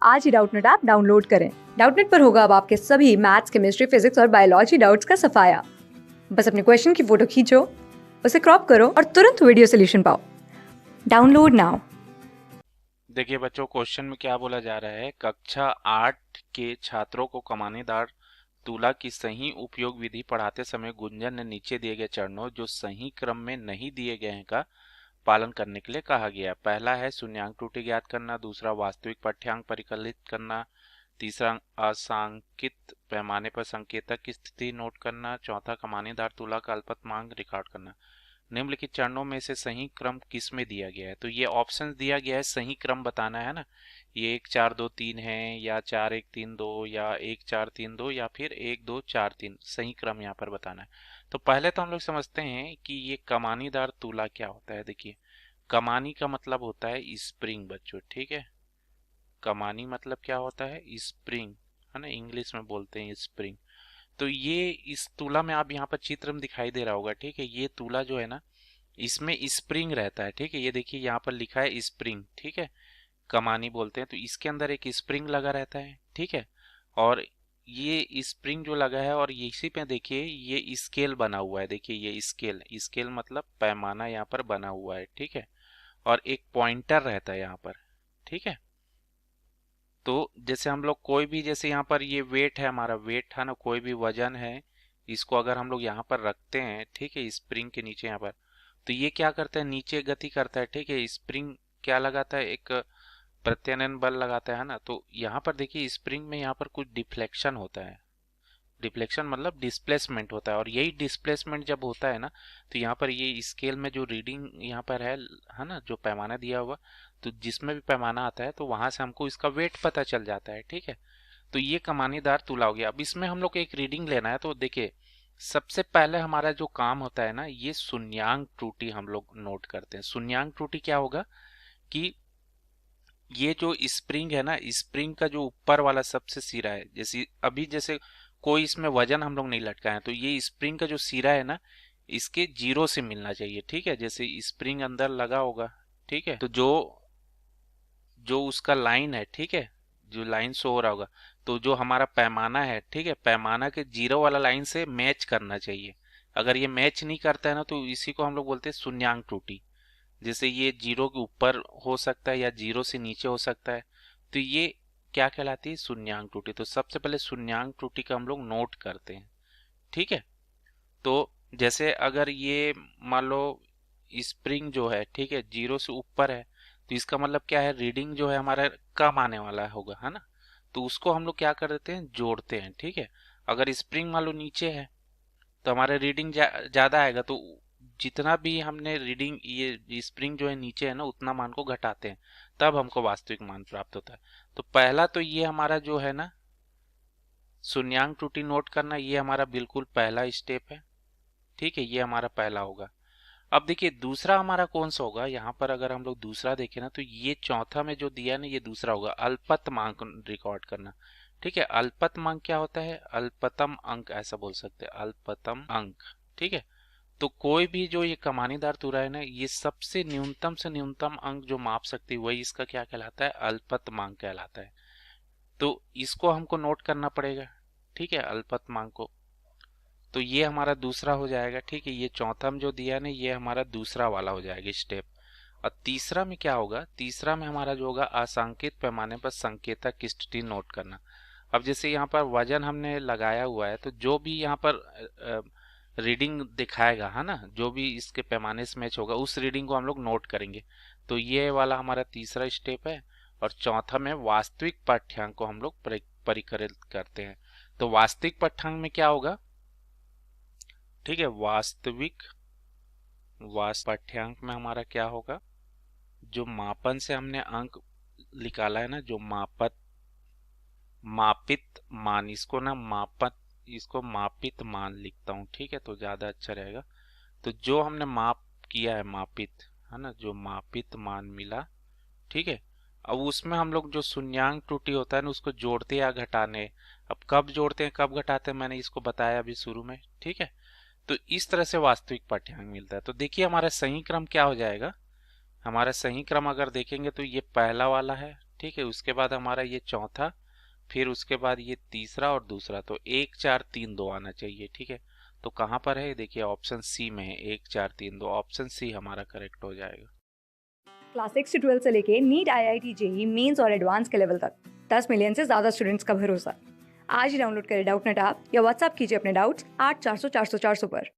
आज ही Doubtnut app download करें। Doubtnut पर होगा अब आपके सभी मैथ्स, केमिस्ट्री, फिजिक्स और बायोलॉजी डाउट्स का सफाया। बस अपने क्वेश्चन की फोटो खींचो, उसे क्रॉप करो और तुरंत वीडियो सोल्यूशन पाओ। Download now. देखिए बच्चों, क्वेश्चन में क्या बोला जा रहा है। कक्षा 8 के छात्रों को कमानीदार तुला की सही उपयोग विधि पढ़ाते समय गुंजन ने नीचे दिए गए चरणों जो सही क्रम में नहीं दिए गए हैं का पालन करने के लिए कहा गया। पहला है शून्यांक त्रुटि ज्ञात करना, दूसरा वास्तविक पाठ्यांक परिकलित करना, तीसरा असांकित पैमाने पर संकेतक की स्थिति नोट करना, चौथा कमानीदार तुला का अल्पतमांक रिकॉर्ड करना। निम्नलिखित चरणों में से सही क्रम किस में दिया गया है? तो ये ऑप्शन दिया गया है, सही क्रम बताना है ना। ये 1 4 2 3 है, या 4 1 3 2, या 1 4 3 2, या फिर 1 2 4 3। सही क्रम यहाँ पर बताना है। तो पहले तो हम लोग समझते हैं कि ये कमानीदार तुला क्या होता है। देखिए, कमानी का मतलब होता है स्प्रिंग बच्चों, ठीक है। कमानी मतलब क्या होता है? स्प्रिंग, है ना, इंग्लिश में बोलते हैं स्प्रिंग। तो ये इस तुला में आप यहाँ पर चित्र में दिखाई दे रहा होगा, ठीक है। ये तुला जो है ना, इसमें स्प्रिंग रहता है, ठीक है। ये देखिए यहाँ पर लिखा है स्प्रिंग, ठीक है। कमानी बोलते हैं, तो इसके अंदर एक स्प्रिंग लगा रहता है, ठीक है। और ये स्प्रिंग जो लगा है, और इसी पे देखिए ये स्केल बना हुआ है। देखिए ये स्केल, स्केल मतलब पैमाना यहाँ पर बना हुआ है, ठीक है। और एक पॉइंटर रहता है यहाँ पर, ठीक है। तो जैसे हम लोग कोई भी, जैसे यहाँ पर ये वेट है, हमारा वेट है ना, कोई भी वजन है, इसको अगर हम लोग यहाँ पर रखते हैं, ठीक है, स्प्रिंग के नीचे यहाँ पर, तो ये क्या करता है? नीचे गति करता है, ठीक है। स्प्रिंग क्या लगाता है? एक प्रत्यानयन बल लगाता है ना। तो यहाँ पर देखिए स्प्रिंग में यहाँ पर कुछ डिफ्लेक्शन होता है। डिफ्लेक्शन मतलब डिस्प्लेसमेंट होता है, और यही डिस्प्लेसमेंट जब होता है ना, तो यहाँ पर ये स्केल में जो रीडिंग यहाँ पर है ना, जो पैमाना दिया हुआ, तो जिसमें भी पैमाना आता है तो वहां से हमको इसका वेट पता चल जाता है, ठीक है। तो ये कमानीदार तुला हो गया। अब इसमें हम लोग एक रीडिंग लेना है, तो देखिए सबसे पहले हमारा जो काम होता है ना, ये शून्यांक त्रुटि हम लोग नोट करते हैं। शून्यांक त्रुटि क्या होगा कि ये जो स्प्रिंग है ना, स्प्रिंग का जो ऊपर वाला सबसे सिरा है, जैसे अभी जैसे कोई इसमें वजन हम लोग नहीं लटकाए हैं, तो ये स्प्रिंग का जो सिरा है ना, इसके जीरो से मिलना चाहिए, ठीक है। जैसे स्प्रिंग अंदर लगा होगा, ठीक है, तो जो जो उसका लाइन है, ठीक है, जो लाइन शो हो रहा होगा, तो जो हमारा पैमाना है, ठीक है, पैमाना के जीरो वाला लाइन से मैच करना चाहिए। अगर ये मैच नहीं करता है ना, तो इसी को हम लोग बोलते हैं शून्यांक त्रुटि। जैसे ये जीरो के ऊपर हो सकता है या जीरो से नीचे हो सकता है, तो ये क्या कहलाती है? शून्यांक त्रुटि। तो सबसे पहले शून्यांक त्रुटि का हम लोग नोट करते हैं, ठीक है। तो जैसे अगर ये मान लो स्प्रिंग जो है, ठीक है, जीरो से ऊपर है, तो इसका मतलब क्या है? रीडिंग जो है हमारा कम आने वाला होगा, है ना। तो उसको हम लोग क्या कर देते हैं? जोड़ते हैं, ठीक है। अगर स्प्रिंग मान लो नीचे है, तो हमारा रीडिंग ज्यादा आएगा, तो जितना भी हमने रीडिंग, ये स्प्रिंग जो है नीचे है ना, उतना मान को घटाते हैं, तब हमको वास्तविक मान प्राप्त होता है। तो पहला तो ये हमारा जो है ना, शून्यांक त्रुटि नोट करना, ये हमारा बिल्कुल पहला स्टेप है, ठीक है। ये हमारा पहला होगा। अब देखिए दूसरा हमारा कौन सा होगा? यहाँ पर अगर हम लोग दूसरा देखें ना, तो ये चौथा में जो दिया है ना, ये दूसरा होगा, अल्पतमांक रिकॉर्ड करना, ठीक है। अल्पतमांक क्या होता है? अल्पतम अंक ऐसा बोल सकते हैं, अल्पतम अंक, ठीक है। तो कोई भी जो ये कमानीदार तुरा है ना, ये सबसे न्यूनतम से न्यूनतम अंक जो माप सकती है, वही इसका क्या कहलाता है? अल्पतमांक कहलाता है। तो इसको हमको नोट करना पड़ेगा, ठीक है, अल्पतमांक को। तो ये हमारा दूसरा हो जाएगा, ठीक है। ये चौथा में जो दिया है ना, ये हमारा दूसरा वाला हो जाएगा स्टेप। और तीसरा में क्या होगा? तीसरा में हमारा जो होगा, असांकित पैमाने पर संकेतक की स्थिति नोट करना। अब जैसे यहाँ पर वजन हमने लगाया हुआ है, तो जो भी यहाँ पर रीडिंग दिखाएगा, है ना, जो भी इसके पैमाने से मैच होगा, उस रीडिंग को हम लोग नोट करेंगे। तो ये वाला हमारा तीसरा स्टेप है। और चौथा में वास्तविक पाठ्यांक को हम लोग परिकलित करते हैं। तो वास्तविक पाठ्यांक में क्या होगा? ठीक है, वास्तविक पाठ्यांक में हमारा क्या होगा? जो मापन से हमने अंक निकाला है ना, जो मापित मान, इसको ना इसको मापित मान लिखता हूँ, ठीक है, तो ज्यादा अच्छा रहेगा। तो जो हमने माप किया है, मापित, है ना, जो मापित मान मिला, ठीक है। अब उसमें हम लोग जो शून्यांक त्रुटि होता है ना, उसको जोड़ते या घटाने। अब कब जोड़ते हैं कब घटाते हैं, मैंने इसको बताया अभी शुरू में, ठीक है। तो इस तरह से वास्तविक पाठ्यांक मिलता है। तो देखिए हमारा सही क्रम क्या हो जाएगा? हमारा सही क्रम अगर देखेंगे तो ये पहला वाला है, ठीक है, उसके बाद हमारा ये चौथा, फिर उसके बाद ये तीसरा और दूसरा, तो 1 4 3 2 आना चाहिए। ठीक है, तो कहाँ पर है, देखिए ऑप्शन सी में है 1 4 3 2, ऑप्शन सी हमारा करेक्ट हो जाएगा। क्लास 6 से 12 से लेके नीट, IIT, जेई मेंस और एडवांस के लेवल तक 10 मिलियन से ज्यादा स्टूडेंट्स का भरोसा। आज ही डाउनलोड करें डाउटनेट ऐप या व्हाट्सएप कीजिए अपने डाउट्स 8400 400 400 पर।